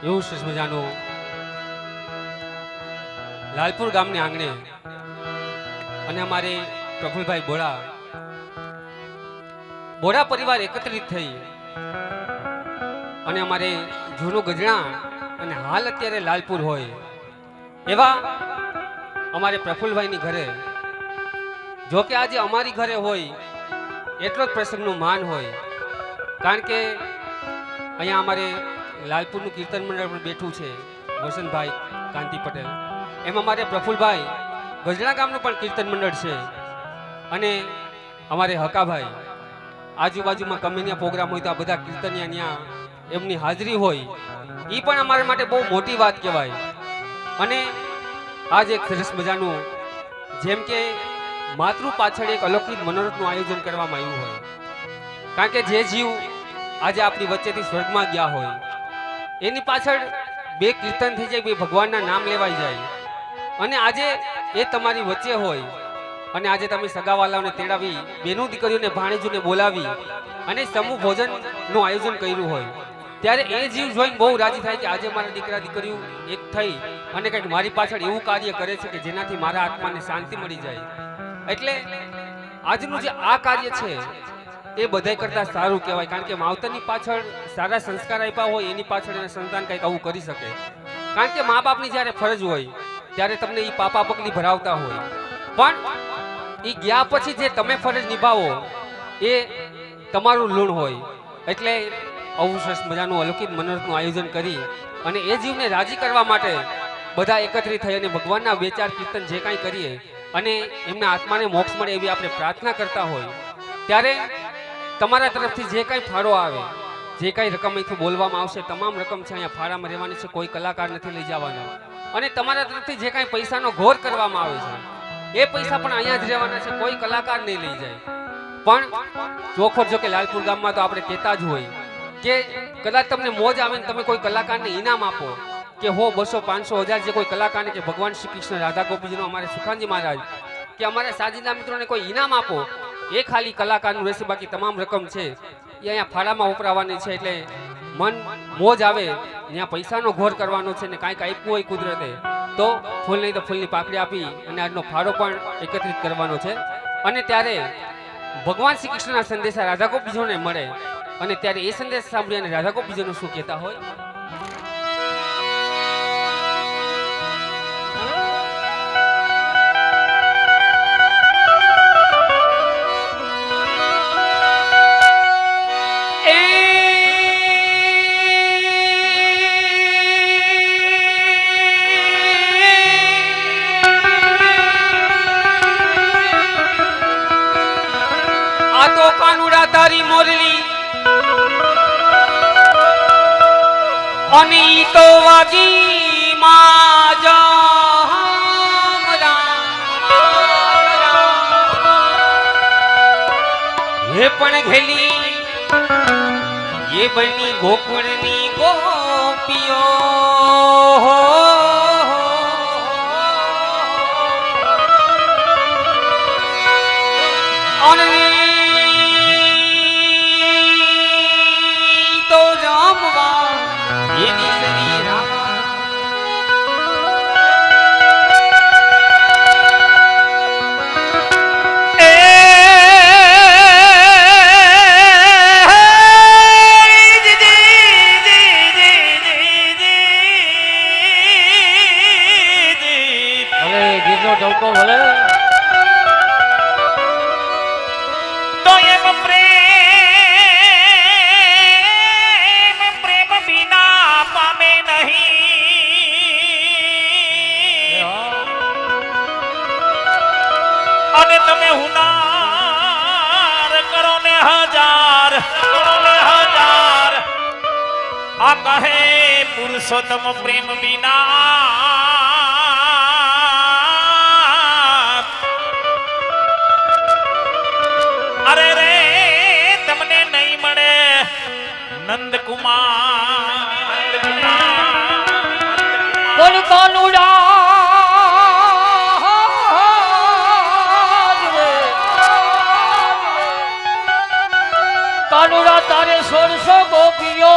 એવું સરસ મજાનું લાલપુર ગામની આંગણે અને અમારે પ્રફુલભાઈ બોરા પરિવાર એકત્રિત થઈ અને અમારે જૂનું ગજણા અને હાલ અત્યારે લાલપુર હોય એવા અમારે પ્રફુલભાઈની ઘરે, જો કે આજે અમારી ઘરે હોય એટલો જ પ્રસંગનું માન હોય, કારણ કે અહીંયા અમારે લાલપુરનું કીર્તન મંડળ પણ બેઠું છે, વસંતભાઈ કાંતિ પટેલ. એમાં અમારે પ્રફુલભાઈ ગજણા ગામનું પણ કીર્તન મંડળ છે અને અમારે હકાભાઈ આજુબાજુમાં કમેનિયા પ્રોગ્રામ હોય તો આ બધા કીર્તનિયા ત્યાં એમની હાજરી હોય, એ પણ અમારા માટે બહુ મોટી વાત કહેવાય. અને આજ એક સરસ મજાનું જેમ કે માતૃ પાછળ એક અલૌકિક મનોરથનું આયોજન કરવામાં આવ્યું હોય, કારણ કે જે જીવ આજે આપણી વચ્ચેથી સ્વર્ગમાં ગયા હોય એની પાછળ બે કીર્તન થઈ જાય, બે ભગવાનના નામ લેવાઈ જાય, અને આજે એ તમારી વચ્ચે હોય અને આજે તમે સગાવાલાઓને તેડાવી, બેનું દીકરીઓને ભાણેજોને બોલાવી અને સમૂહ ભોજનનું આયોજન કર્યું હોય, ત્યારે એ જીવ જોઈને બહુ રાજી થાય કે આજે મારા દીકરા દીકરીઓ એક થઈ અને કંઈક મારી પાછળ એવું કાર્ય કરે છે કે જેનાથી મારા આત્માને શાંતિ મળી જાય. એટલે આજનું જે આ કાર્ય છે એ બધાય કરતા સારું કહેવાય, કારણ કે માવતરની પાછળ સારા સંસ્કાર આપ્યા હોય એની પાછળ એના સંતાન કંઈક આવું કરી શકે. કારણ કે મા બાપની જ્યારે ફરજ હોય ત્યારે તમને એ પાપા પગલી ભરાવતા હોય, પણ એ ગયા પછી જે તમે ફરજ નિભાવો એ તમારું લુણ હોય. એટલે આવું સરસ મજાનું અલૌકિક મનોરથનું આયોજન કરી અને એ જીવને રાજી કરવા માટે બધા એકત્રિત થઈ અને ભગવાનના બે ચાર કીર્તન જે કાંઈ કરીએ અને એમના આત્માને મોક્ષ મળે એવી આપણે પ્રાર્થના કરતા હોય, ત્યારે તમારા તરફથી જે કાંઈ ફાળો આવે, જે કાંઈ રકમ અહીંથી બોલવામાં આવશે, તમામ રકમ છે અહીંયા ફાળામાં રહેવાની છે, કોઈ કલાકાર નથી લઈ જવાનો. અને તમારા તરફથી જે કાંઈ પૈસાનો ઘોર કરવામાં આવે છે એ પૈસા પણ અહીંયા જ રહેવાના છે, કોઈ કલાકાર નહીં લઈ જાય. પણ ચોખવટ જો કે લાલપુર ગામમાં તો આપણે કહેતા જ હોય કે કદાચ તમને મોજ આવે ને તમે કોઈ કલાકારને ઇનામ આપો કે 100, 200, 500, 1000 જે કોઈ કલાકારને કે ભગવાન શ્રી કૃષ્ણ, રાધા ગોપીજીનો, અમારે સુખાનજી મહારાજ કે અમારા સાજીના મિત્રોને કોઈ ઇનામ આપો, એ ખાલી કલાકારનું રહેશે, બાકી તમામ રકમ છે એ અહીંયા ફાળામાં વપરાવાની છે. એટલે મન મોજ આવે ત્યાં પૈસાનો ઘોર કરવાનો છે ને કાંઈક આપ્યું હોય કુદરતે તો ફૂલ નહીં તો ફૂલની પાકડી આપી અને આજનો ફાળો પણ એકત્રિત કરવાનો છે. અને ત્યારે ભગવાન શ્રી કૃષ્ણના સંદેશા રાધા ગોપીજીઓને મળે અને ત્યારે એ સંદેશ સાંભળી અને રાધા ગોપીજીઓનું શું કહેતા હોય. તારી મોરલી અને ઈ તો વાગી માં જામ રામ, એ પણ ઘેલી એ બની ગોકુળની ગોપીઓ, તમે હુનાર કરો ને હજાર, આ કહે પુરુષોત્તમ પ્રેમ વિના, અરે રે તમને નહીં મળે નંદકુમાર. કોણ કાનુડા તારે 1600 ગોપીઓ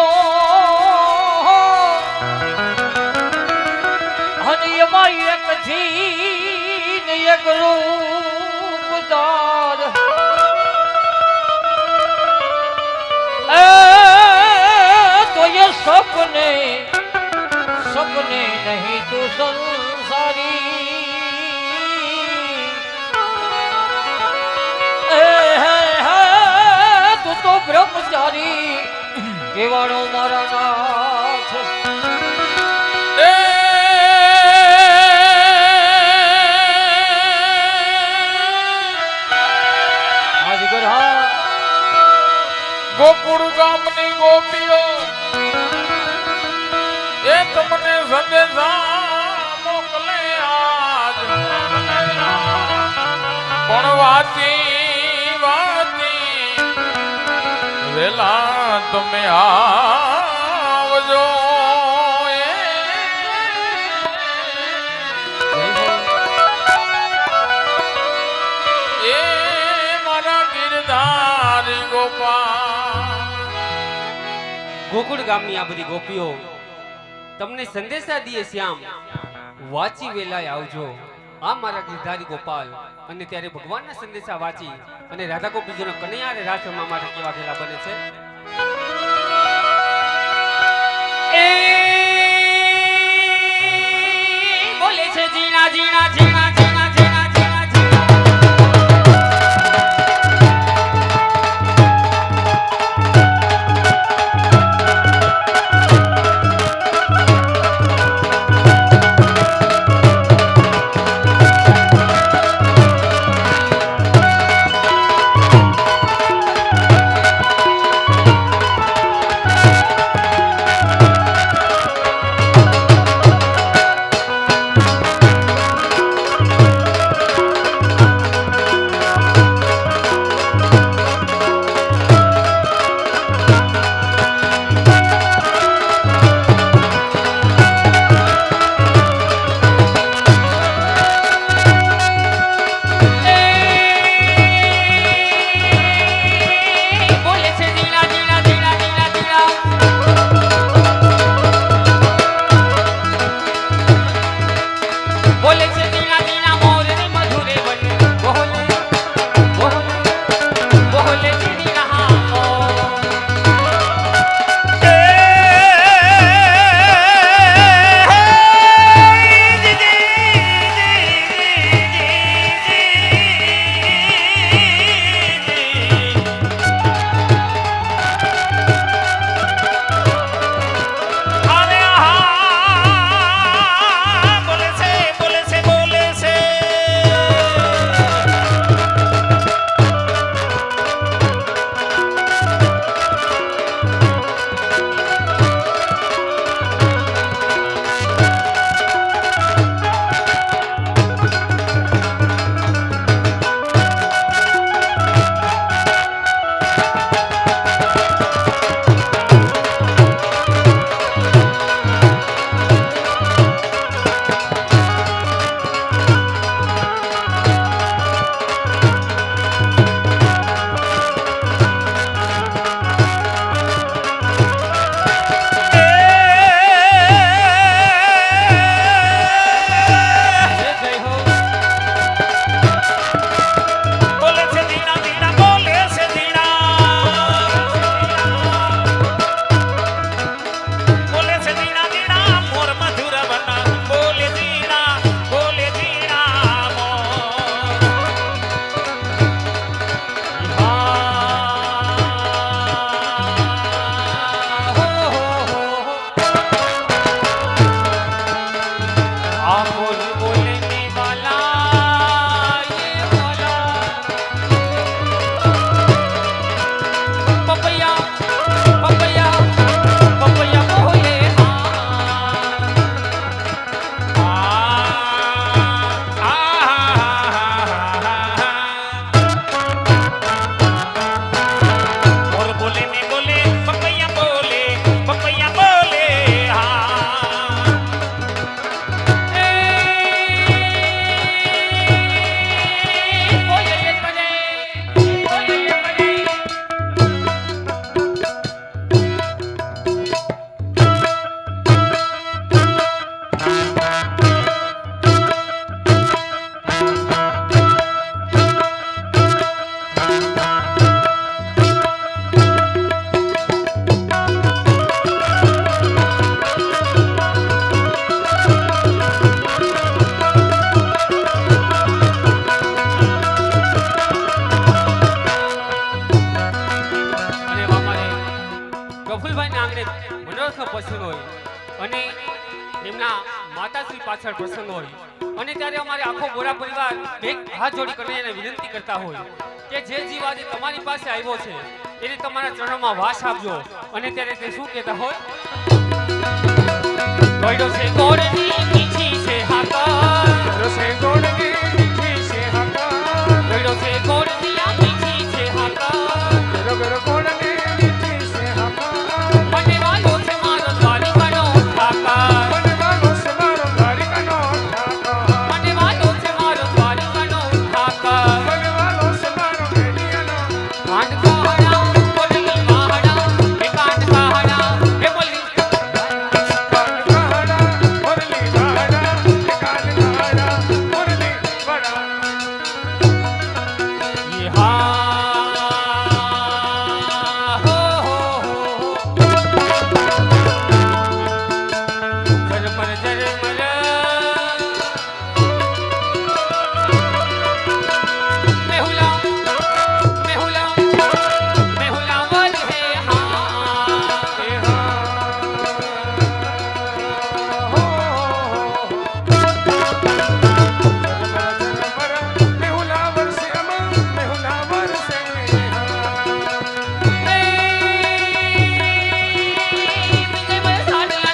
સપને સપને નહીં તું સંસારી તું તો બ્રહ્મચારી કેવાડો મારા નાથ આજગર હા ગોકુળ ગામની ગોપીઓ એ તમને સંદેશા મોકલે આજ પણ વાતી વાતી વેલા તમે આવજો એ મારા ગિરધારી ગોપાલ ગોકુળ ગામની આ બધી ગોપીઓ તમને સંદેશા દીએ શ્યામ વાંચી વેલાય આવજો આ મારા ગિરધારી ગોપાલ અને ત્યારે ભગવાનના સંદેશા વાંચી અને રાધા ગોપીજીનો કનૈયા અને રાસ રમવા માટે કેવા વેલા બને છે એ બોલે છે જીણા જીણા જીણા જીણા જીણા જીણા જીણા પ્રસંગ હોય અને એમના માતાશ્રી પાછળ પ્રસંગ હોય અને ત્યારે અમારે આખો ગોરા પરિવાર એક હાથ જોડી કરીને એને વિનંતી કરતા હોય કે જે જીવ આજે તમારી પાસે આવ્યો છે એને તમારા ચરણોમાં વાસ આપજો અને ત્યારે તે શું કહેતા હોય ગોયડો છે ગોળની મીઠી છે હાકર રસે ગોળની મીઠી છે હાકર ગોયડો છે ગોળની મીઠી છે હાકર ગર ગોળની મીઠી છે હાકર મને વાલો છે મારો દ્વારિકાનો ઠાકર મને વાલો છે મારો દ્વારિકાનો ઠાકર મને વાલો છે મારો દ્વારિકાનો ઠાકર મને વાલો છે મારો મેડિયાનો કાંડ કહાડા બોલી મહાડા એ કાંડ કહાડા એ બોલી કાનવાડા મુરલી વાડા કાનવાડા મુરલી વાડા ये हाँ हो झरमर झरमर मेहुला वल है हाँ એ હા હો મેહુલા વર્ષે અમર મેહુલા વર્ષે विजय बरसाने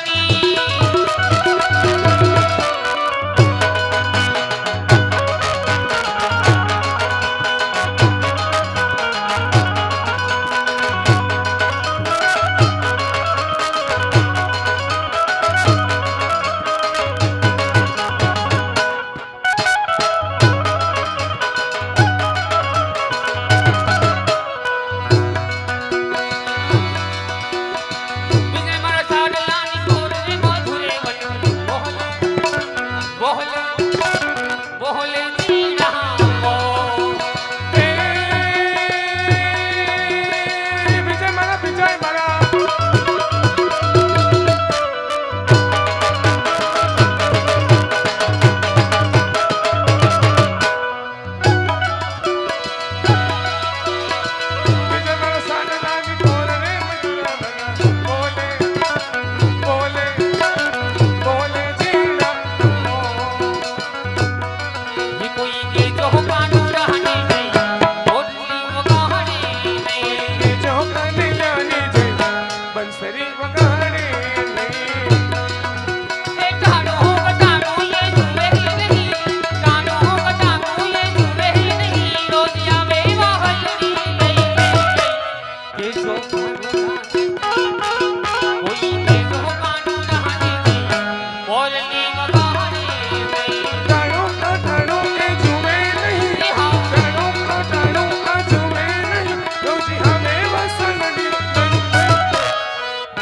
विजय बरसाने बोले मधुरे वन बोले बोले जी रहा हो વિજય મારા વિજય મારા સાન લાગી બોલે બોલે બોલે બોલે જીના ये कोई के जो कानू रहने नहीं बोली वो कहानी नहीं જો કનૈયાની જય બંસરી વગાડે નહીં ए कानो ये जुए ही नहीं कानो ये जुए ही नहीं रोजिया में वाहनी नहीं के जो कोई के जो कानू रहने नहीं बोली वो कहानी नहीं ટાણું એ જુએ નહીં ए हाँ ટાણું આ જુએ નહીં રોજી હમે વસનડી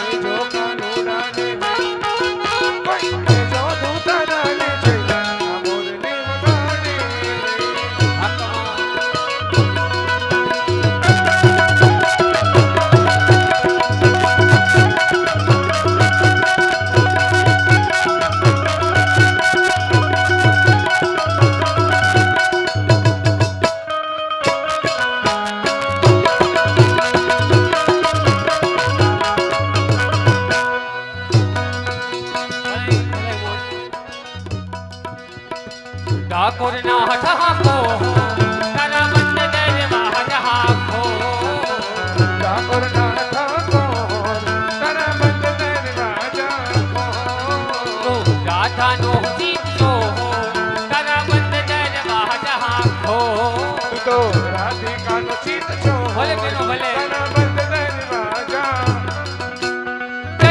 એ જો કાનુડાને કોઈ એ જો દૂતારાને જય મોરને વગાડે ठाकुर ना हठाको तारा मन दर महाको ઠાકોર ના ઠાકોર તારા બંધ દરવાજા તો રાધા નો જીતો તારા બંધ દર महाको તો રાધિકાનો ચિત છો ભલે બેનો ભલે તારા બંધ દરવાજા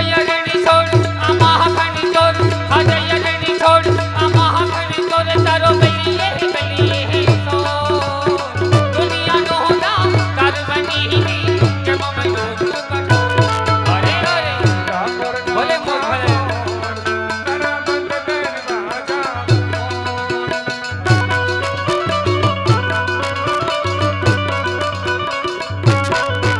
જય રેણી છોડ આ મહાખણી છોડ આ જય રેણી છોડ આ મહાખણી છોડ તારો બલીએ સો દુનિયા નો હોતા કારવની કે મમનો દુકટો અરે અરે ઠાકોર ભલે મોર ભલે તારા બંધ દરવાજા ઠાકોર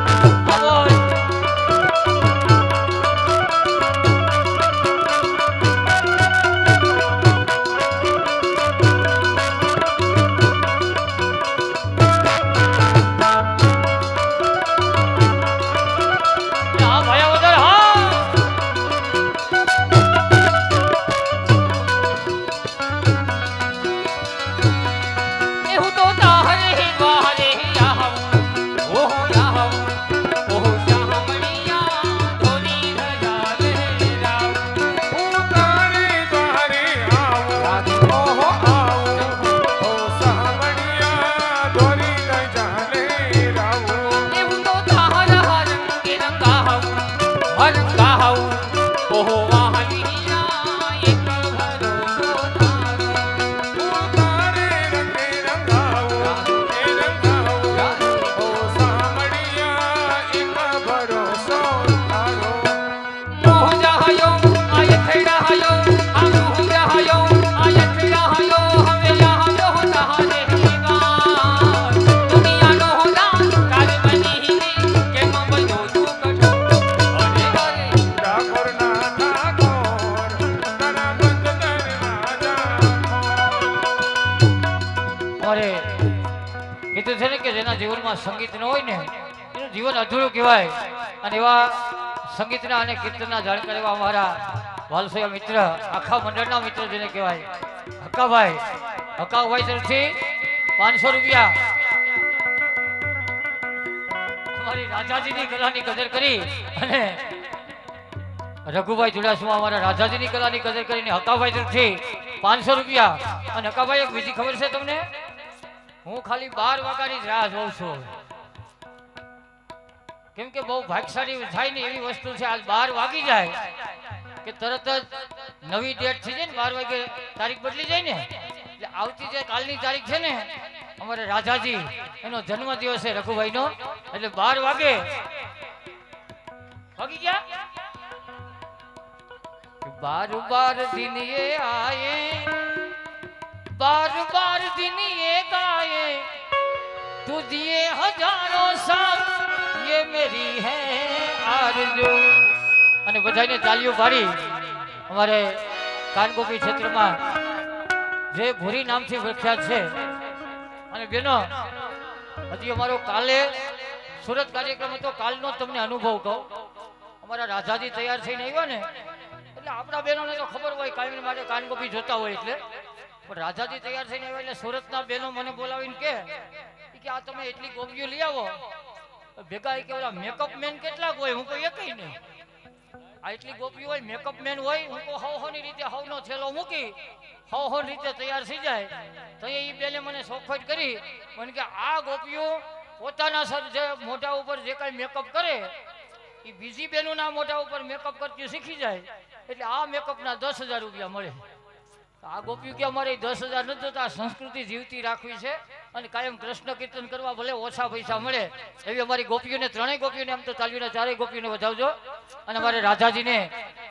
જીવનમાં સંગીત ન હોય ને એનું જીવન અધૂરું કહેવાય. અને એવા સંગીતના અને કીર્તનના જાણકાર એવા અમારા વાલસોયા મિત્ર, આખા મંડળના મિત્ર જેને કહેવાય હક્કાભાઈ. હક્કાભાઈ તરફથી 500 રૂપિયા અમારી રાજાજીની કલાની કદર કરી અને રઘુભાઈ ચુડાસમા અમારા રાજાજીની કલાની કદર કરીને હક્કાભાઈ તરફથી 500 રૂપિયા. અને હક્કાભાઈ એક બીજી ખબર છે તમને? હું ખાલી 12 વાગ્યાની જ રાહ જોઉં છું, કેમ કે બહુ ભાગ્યશાળી થાય ને એવી વસ્તુ છે. આજ 12 વાગી જાય કે તરત જ નવી ડેટ થઈ જાય ને, 12 વાગે તારીખ બદલી જાય ને, એટલે આવતી જે કાલની તારીખ છે ને અમારે રાજાજી એનો જન્મ દિવસ છે રઘુભાઈનો, એટલે 12 વાગે વાગી ગયા. 12 दिन ये आए, 12 दिन ये गाए, तुझे हजारों साल ये मेरी है आरज़ू. અને બધાને તાલીઓ પાડી અમારે કાનગોપી ક્ષેત્રમાં જે ભૂરી નામથી પ્રખ્યાત છે. અને બેનો હજી અમારો કાલે સુરત કાર્યક્રમ હતો, કાલનો તમને અનુભવ કહું. અમારા રાજાજી તૈયાર થઈને આવ્યા ને એટલે આપણા બહેનોને તો ખબર હોય કાયમ માટે કાનગોપી જોતા હોય એટલે, પણ રાજાજી તૈયાર થઈને આવ્યા એટલે સુરતના બહેનો મને બોલાવીને કે આ તમે એટલી ગોપીઓ લઈ આવો ભેગા, કે ઓલા મેકઅપ મેન કેટલાક હોય? હું કોઈ એકઈ નહીં. આ એટલી ગોપીઓ હોય, મેકઅપ મેન હોય, હું તો હવની રીતે હવનો થેલો મૂકી હવની રીતે તૈયાર થઈ જાય. તો એ બેને મને સોખવટ કરી મને કે આ ગોપીઓ પોતાના સર જે મોઢા ઉપર જે કાંઈ મેકઅપ કરે એ બીજી બહેનોના મોઢા ઉપર મેકઅપ કરતી શીખી જાય, એટલે આ મેકઅપના 10,000 રૂપિયા મળે. આ ગોપીઓ કે અમારે 10,000 નથી જોતા, સંસ્કૃતિ જીવતી રાખવી છે અને કાયમ કૃષ્ણ કીર્તન કરવા ભલે ઓછા પૈસા મળે એવી અમારી ગોપીઓને, ત્રણેય ગોપીઓને આમ તો તાલીઓના ચારેય ગોપીઓને વધાવજો. અને અમારે રાજાજીને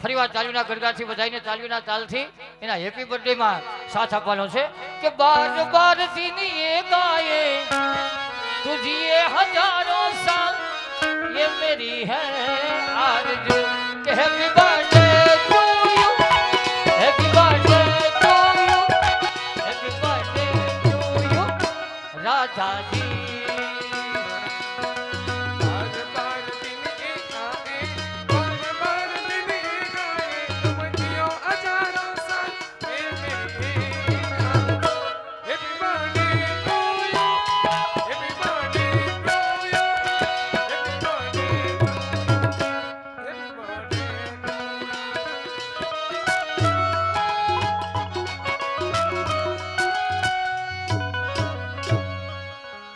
ફરીવાર તાલીઓના ગરગાથી બધાઈને તાલીઓના તાલથી એના હેપી બર્થડેમાં સાથ આપવાનો છે કે 12 दिन ये गाए, तुझे हजारों साल ये मेरी है आरज़ू. કે happy birthday to you, happy birthday to you, happy birthday to you Rajaji.